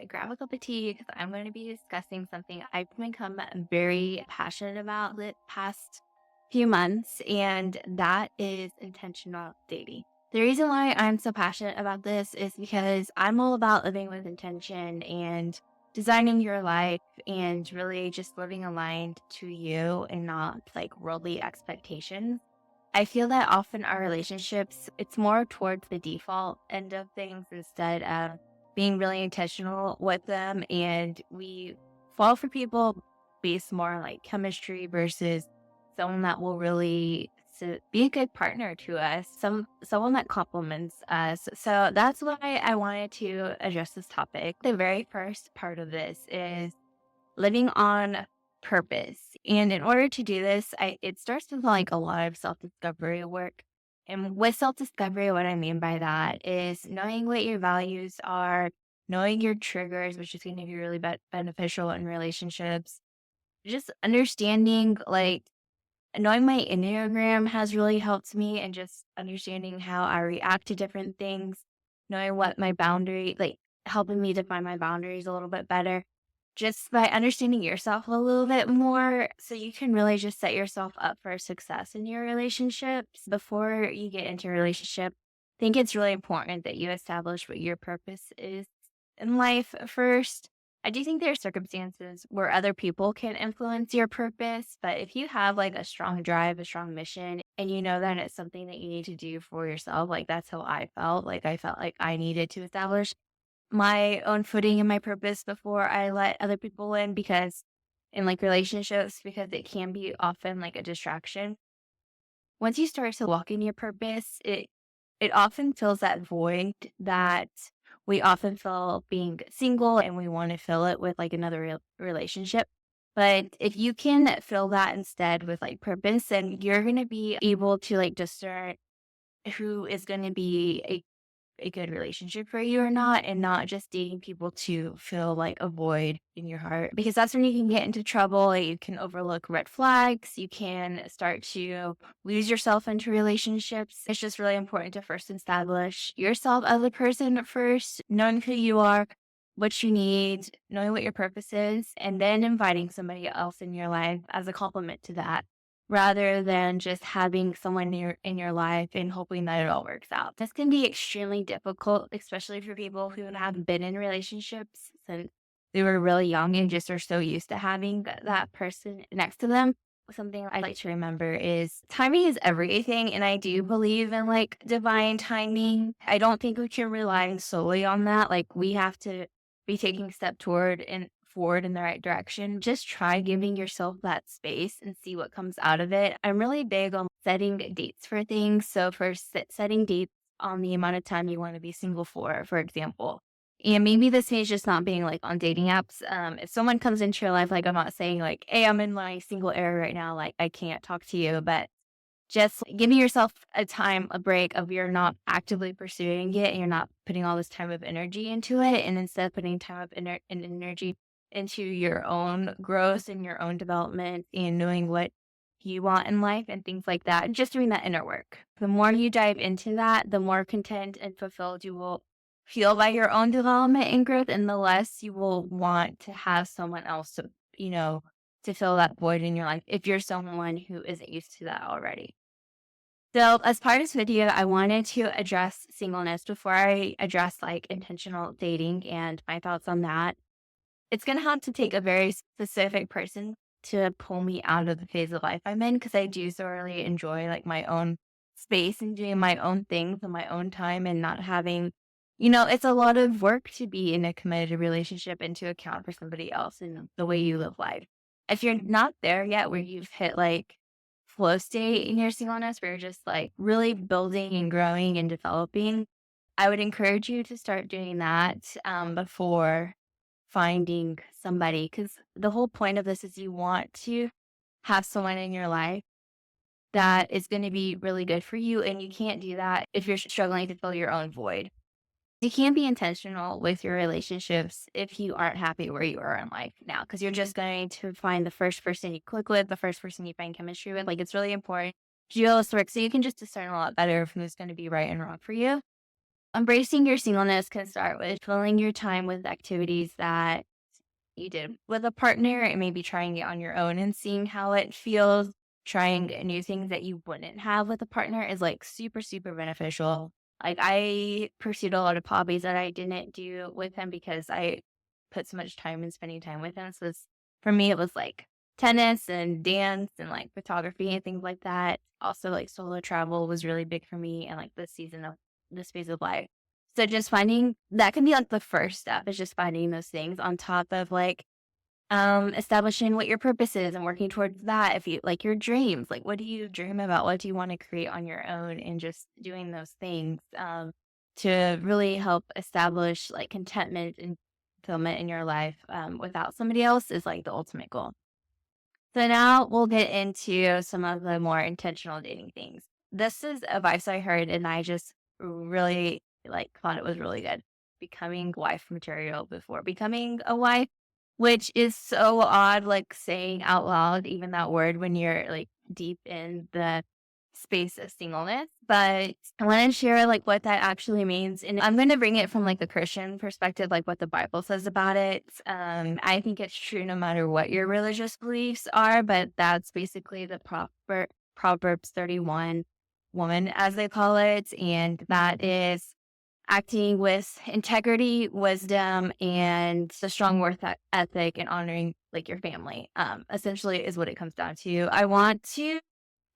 grab a cup of tea because I'm going to be discussing something I've become very passionate about the past few months, and that is intentional dating. The reason why I'm so passionate about this is because I'm all about living with intention and designing your life and really just living aligned to you and not like worldly expectations. I feel that often our relationships, it's more towards the default end of things instead of being really intentional with them. And we fall for people based more on like chemistry versus someone that will really be a good partner to us, someone that complements us. So that's why I wanted to address this topic. The very first part of this is living on purpose. And in order to do this, it starts with like a lot of self-discovery work. And with self-discovery, what I mean by that is knowing what your values are, knowing your triggers, which is going to be really beneficial in relationships. Just understanding, like, knowing my Enneagram has really helped me, and just understanding how I react to different things, knowing what my boundary, like, helping me define my boundaries a little bit better just by understanding yourself a little bit more so you can really just set yourself up for success in your relationships before you get into a relationship. I think it's really important that you establish what your purpose is in life first. I do think there are circumstances where other people can influence your purpose, but if you have like a strong drive, a strong mission, and you know that it's something that you need to do for yourself, like that's how I felt. Like I felt like I needed to establish my own footing and my purpose before I let other people in, because in like relationships, because it can be often like a distraction. Once you start to walk in your purpose, it often fills that void that we often feel being single, and we want to fill it with like another relationship. But if you can fill that instead with like purpose, then you're going to be able to like discern who is going to be a good relationship for you or not, and not just dating people to fill like a void in your heart, because that's when you can get into trouble. You can overlook red flags, you can start to lose yourself into relationships. It's just really important to first establish yourself as a person first, knowing who you are, what you need, knowing what your purpose is, and then inviting somebody else in your life as a complement to that, rather than just having someone in your life and hoping that it all works out. This can be extremely difficult, especially for people who have been in relationships since they were really young and just are so used to having that person next to them. Something I like to remember is timing is everything, and I do believe in like divine timing. I don't think we can rely solely on that. Like we have to be taking a step toward and forward in the right direction. Just try giving yourself that space and see what comes out of it. I'm really big on setting dates for things. So for setting dates on the amount of time you want to be single for example. And maybe this means just not being like on dating apps. If someone comes into your life, like I'm not saying like, hey, I'm in my single era right now, like I can't talk to you, but just giving yourself a time, a break of you're not actively pursuing it and you're not putting all this time of energy into it. And instead putting time of and energy into your own growth and your own development and knowing what you want in life and things like that. And just doing that inner work. The more you dive into that, the more content and fulfilled you will feel by your own development and growth, and the less you will want to have someone else to, to fill that void in your life if you're someone who isn't used to that already. So, as part of this video, I wanted to address singleness before I address like intentional dating and my thoughts on that. It's going to have to take a very specific person to pull me out of the phase of life I'm in, because I do thoroughly enjoy like my own space and doing my own things on my own time and not having, it's a lot of work to be in a committed relationship and to account for somebody else and the way you live life. If you're not there yet, where you've hit like flow state in your singleness, where you're just like really building and growing and developing, I would encourage you to start doing that before finding somebody, because the whole point of this is you want to have someone in your life that is going to be really good for you. And you can't do that if you're struggling to fill your own void. You can't be intentional with your relationships if you aren't happy where you are in life now, because you're just going to find the first person you click with, the first person you find chemistry with. Like it's really important to do all this work so you can just discern a lot better if who's going to be right and wrong for you. embracing your singleness can start with filling your time with activities that you did with a partner and maybe trying it on your own and seeing how it feels. Trying new things that you wouldn't have with a partner is like super, super beneficial. Like I pursued a lot of hobbies that I didn't do with him because I put so much time in spending time with him. For me, it was like tennis and dance and like photography and things like that. Also, like solo travel was really big for me and like this phase of life. So just finding that can be like the first step is just finding those things on top of like establishing what your purpose is and working towards that. If you like your dreams, like what do you dream about? What do you want to create on your own? And just doing those things to really help establish like contentment and fulfillment in your life without somebody else is like the ultimate goal. So now we'll get into some of the more intentional dating things. This is advice I heard and I just really like thought it was really good. Becoming wife material before becoming a wife, which is so odd, like saying out loud, even that word when you're like deep in the space of singleness. But I want to share like what that actually means. And I'm going to bring it from like the Christian perspective, like what the Bible says about it. I think it's true no matter what your religious beliefs are, but that's basically the proper Proverbs 31 woman, as they call it. And that is acting with integrity, wisdom, and a strong ethic and honoring like your family. Essentially is what it comes down to. I want to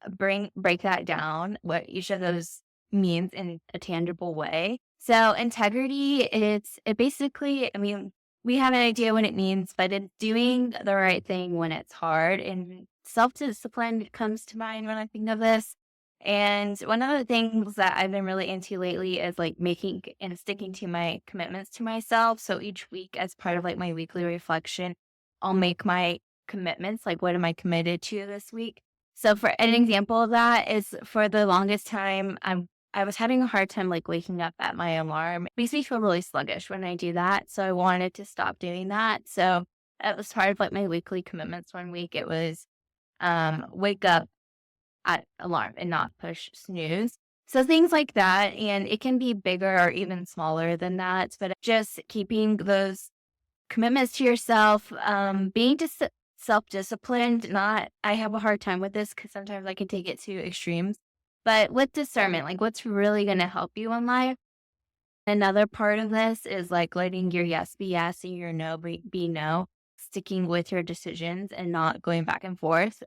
break that down, what each of those means in a tangible way. So integrity, it basically, I mean, we have an idea what it means, but it's doing the right thing when it's hard. And self-discipline comes to mind when I think of this. And one of the things that I've been really into lately is like making and sticking to my commitments to myself. So each week, as part of like my weekly reflection, I'll make my commitments. Like, what am I committed to this week? So for an example of that is for the longest time, I was having a hard time like waking up at my alarm. It makes me feel really sluggish when I do that. So I wanted to stop doing that. So it was part of like my weekly commitments one week. It was wake up at alarm and not push snooze. So things like that. And it can be bigger or even smaller than that. But just keeping those commitments to yourself, being just self-disciplined, not I have a hard time with this because sometimes I can take it to extremes, but with discernment, like what's really going to help you in life. Another part of this is like letting your yes be yes and your no be no, sticking with your decisions and not going back and forth.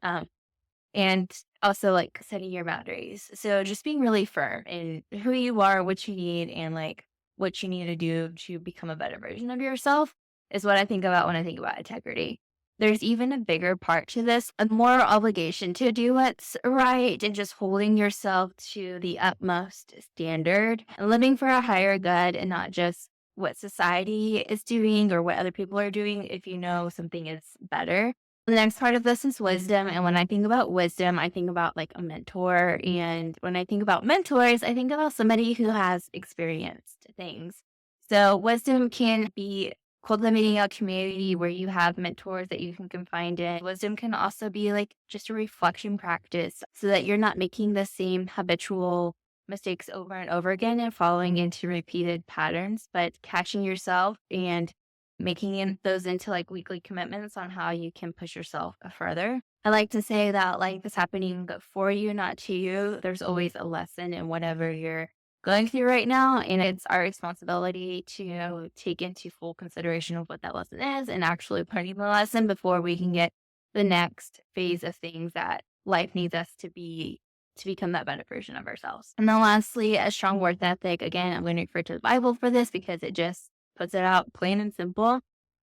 And also like setting your boundaries. So just being really firm in who you are, what you need, and like what you need to do to become a better version of yourself is what I think about when I think about integrity. There's even a bigger part to this, a more obligation to do what's right and just holding yourself to the utmost standard and living for a higher good and not just what society is doing or what other people are doing if you know something is better. The next part of this is wisdom. And when I think about wisdom, I think about like a mentor. And when I think about mentors, I think about somebody who has experienced things. So wisdom can be cultivating a community where you have mentors that you can confide in. Wisdom can also be like just a reflection practice so that you're not making the same habitual mistakes over and over again and falling into repeated patterns, but catching yourself and making those into like weekly commitments on how you can push yourself further. I like to say that life is happening for you, not to you. There's always a lesson in whatever you're going through right now. And it's our responsibility to take into full consideration of what that lesson is and actually learning the lesson before we can get the next phase of things that life needs us to be to become that better version of ourselves. And then lastly, a strong work ethic. Again, I'm going to refer to the Bible for this because it just puts it out plain and simple.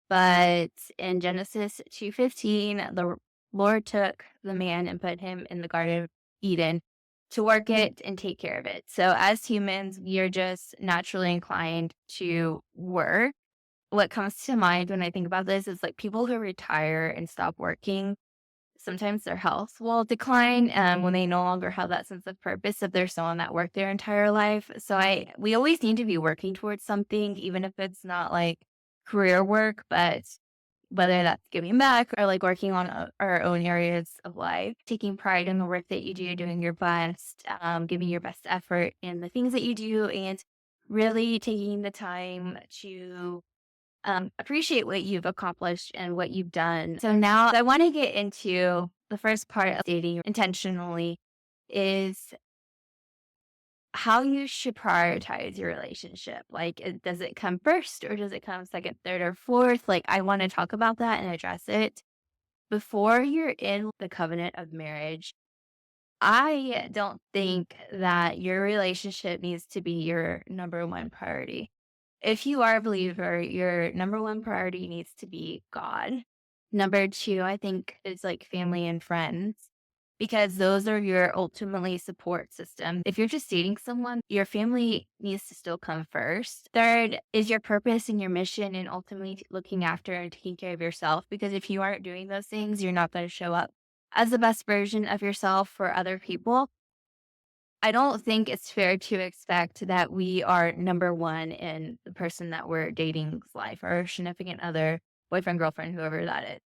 But in Genesis 2:15, the Lord took the man and put him in the Garden of Eden to work it and take care of it. So as humans, we are just naturally inclined to work. What comes to mind when I think about this is like people who retire and stop working. Sometimes their health will decline when they no longer have that sense of purpose if they're still in that work their entire life. So we always need to be working towards something, even if it's not like career work, but whether that's giving back or like working on our own areas of life, taking pride in the work that you do, doing your best, giving your best effort in the things that you do, and really taking the time to appreciate what you've accomplished and what you've done. So now I want to get into the first part of dating intentionally is how you should prioritize your relationship. Like, does it come first or does it come second, third, or fourth? Like, I want to talk about that and address it before you're in the covenant of marriage. I don't think that your relationship needs to be your number one priority. If you are a believer, your number one priority needs to be God. Number two, I think, is like family and friends because those are your ultimately support system. If you're just dating someone, your family needs to still come first. Third is your purpose and your mission and ultimately looking after and taking care of yourself because if you aren't doing those things, you're not going to show up as the best version of yourself for other people. I don't think it's fair to expect that we are number one in the person that we're dating's life, our significant other, boyfriend, girlfriend, whoever that is.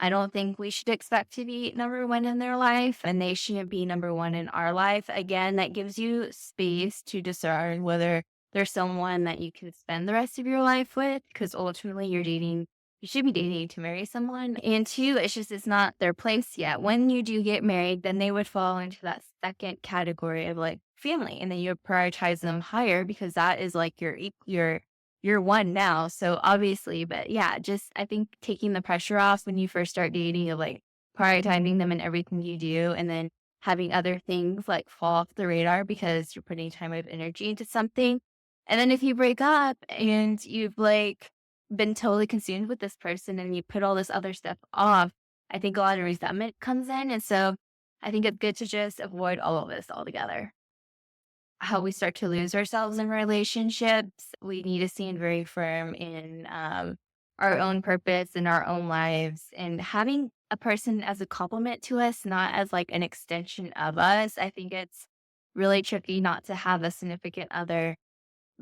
I don't think we should expect to be number one in their life, and they shouldn't be number one in our life. Again, that gives you space to discern whether there's someone that you can spend the rest of your life with, because ultimately you should be dating to marry someone. And two, it's not their place yet. When you do get married, then they would fall into that second category of like family, and then you prioritize them higher because that is like your one now, so obviously, but yeah, just I think taking the pressure off when you first start dating of like prioritizing them in everything you do and then having other things like fall off the radar because you're putting time of energy into something. And then if you break up and you've like been totally consumed with this person and you put all this other stuff off, I think a lot of resentment comes in. And so I think it's good to just avoid all of this altogether. How we start to lose ourselves in relationships. We need to stand very firm in our own purpose in our own lives and having a person as a complement to us, not as like an extension of us. I think it's really tricky not to have a significant other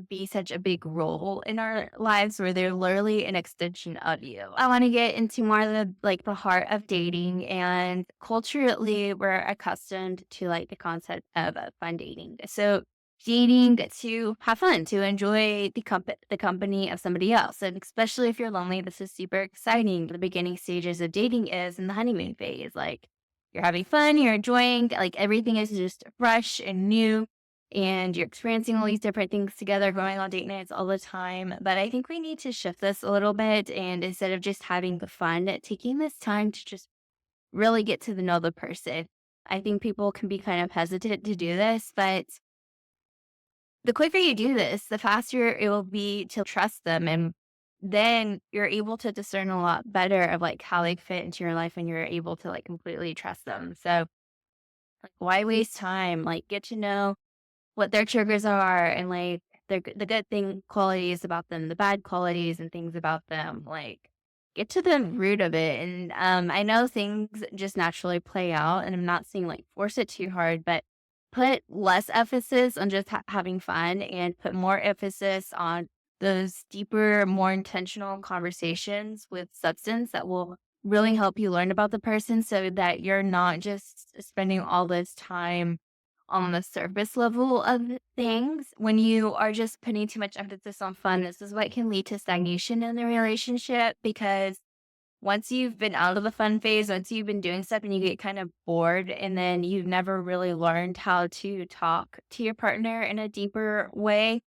be such a big role in our lives where they're literally an extension of you. I want to get into more of the heart of dating and culturally we're accustomed to like the concept of fun dating. So dating to have fun, to enjoy the company of somebody else. And especially if you're lonely, this is super exciting. The beginning stages of dating is in the honeymoon phase. Like you're having fun, you're enjoying, like everything is just fresh and new and you're experiencing all these different things together, going on date nights all the time. But I think we need to shift this a little bit. And instead of just having the fun, taking this time to just really get to know the person. I think people can be kind of hesitant to do this, but the quicker you do this, the faster it will be to trust them. And then you're able to discern a lot better of like how they fit into your life and you're able to like completely trust them. So like why waste time? Like get to know what their triggers are and like the good thing qualities about them, the bad qualities and things about them. Like get to the root of it. And I know things just naturally play out, and I'm not saying like force it too hard, but put less emphasis on just having fun and put more emphasis on those deeper, more intentional conversations with substance that will really help you learn about the person so that you're not just spending all this time on the surface level of things. When you are just putting too much emphasis on fun, this is what can lead to stagnation in the relationship because once you've been out of the fun phase, once you've been doing stuff and you get kind of bored, and then you've never really learned how to talk to your partner in a deeper way,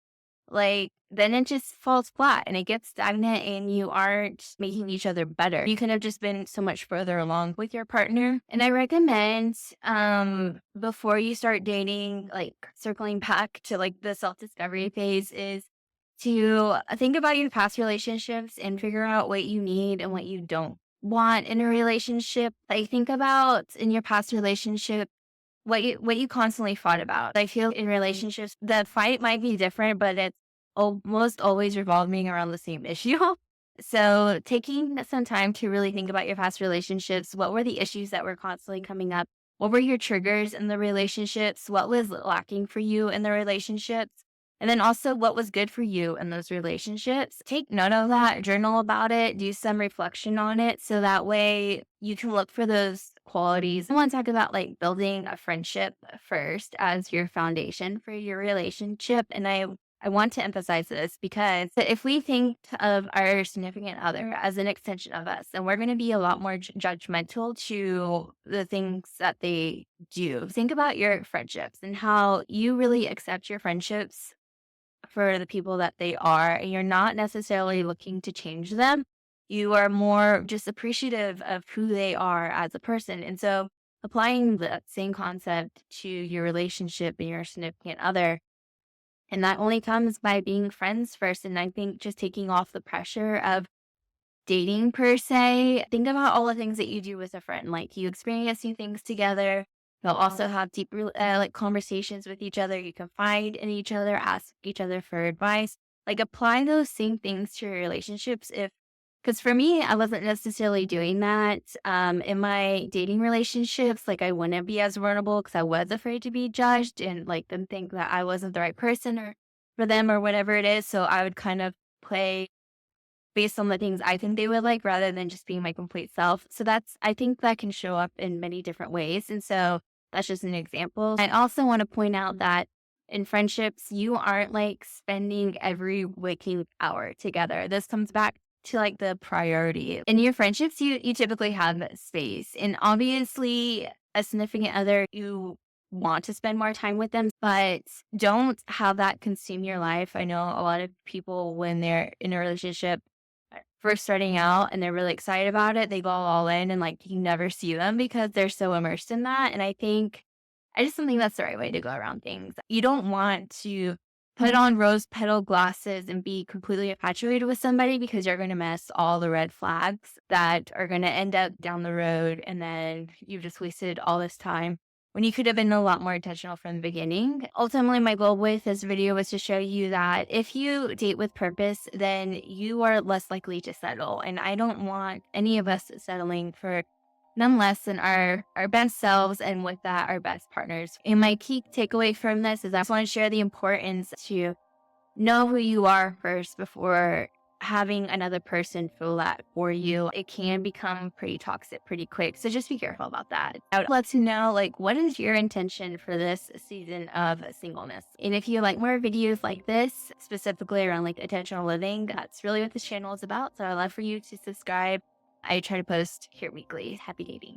like, then it just falls flat and it gets stagnant and you aren't making each other better. You could have just been so much further along with your partner. And I recommend before you start dating, like circling back to like the self-discovery phase is to think about your past relationships and figure out what you need and what you don't want in a relationship. Like think about in your past relationship what you constantly fought about. I feel in relationships, the fight might be different, but it's almost always revolving around the same issue. So taking some time to really think about your past relationships, what were the issues that were constantly coming up? What were your triggers in the relationships? What was lacking for you in the relationships? And then also what was good for you in those relationships. Take note of that, journal about it, do some reflection on it. So that way you can look for those qualities. I want to talk about like building a friendship first as your foundation for your relationship. And I I want to emphasize this because if we think of our significant other as an extension of us, then we're going to be a lot more judgmental to the things that they do. Think about your friendships and how you really accept your friendships for the people that they are, and you're not necessarily looking to change them. You are more just appreciative of who they are as a person. And so applying the same concept to your relationship and your significant other, and that only comes by being friends first. And I think just taking off the pressure of dating per se. Think about all the things that you do with a friend. Like you experience new things together. You'll also have deep like conversations with each other. You confide in each other, ask each other for advice. Like apply those same things to your relationships. If because for me, I wasn't necessarily doing that in my dating relationships. Like I wouldn't be as vulnerable because I was afraid to be judged and like them think that I wasn't the right person or for them or whatever it is. So I would kind of play based on the things I think they would like rather than just being my complete self. So I think that can show up in many different ways. And so that's just an example. I also want to point out that in friendships, you aren't like spending every waking hour together. This comes back to like the priority. In your friendships, you typically have that space. And obviously a significant other, you want to spend more time with them, but don't have that consume your life. I know a lot of people when they're in a relationship first starting out and they're really excited about it, they go all in and like you never see them because they're so immersed in that. And I just don't think that's the right way to go around things. You don't want to put on rose petal glasses and be completely infatuated with somebody because you're going to miss all the red flags that are going to end up down the road. And then you've just wasted all this time when you could have been a lot more intentional from the beginning. Ultimately, my goal with this video was to show you that if you date with purpose, then you are less likely to settle. And I don't want any of us settling for none less than our best selves, and with that, our best partners. And my key takeaway from this is I just want to share the importance to know who you are first before having another person feel that for you. It can become pretty toxic pretty quick. So just be careful about that. I would love to know, like, what is your intention for this season of singleness? And if you like more videos like this, specifically around like intentional living, that's really what this channel is about. So I'd love for you to subscribe. I try to post here weekly. Happy dating.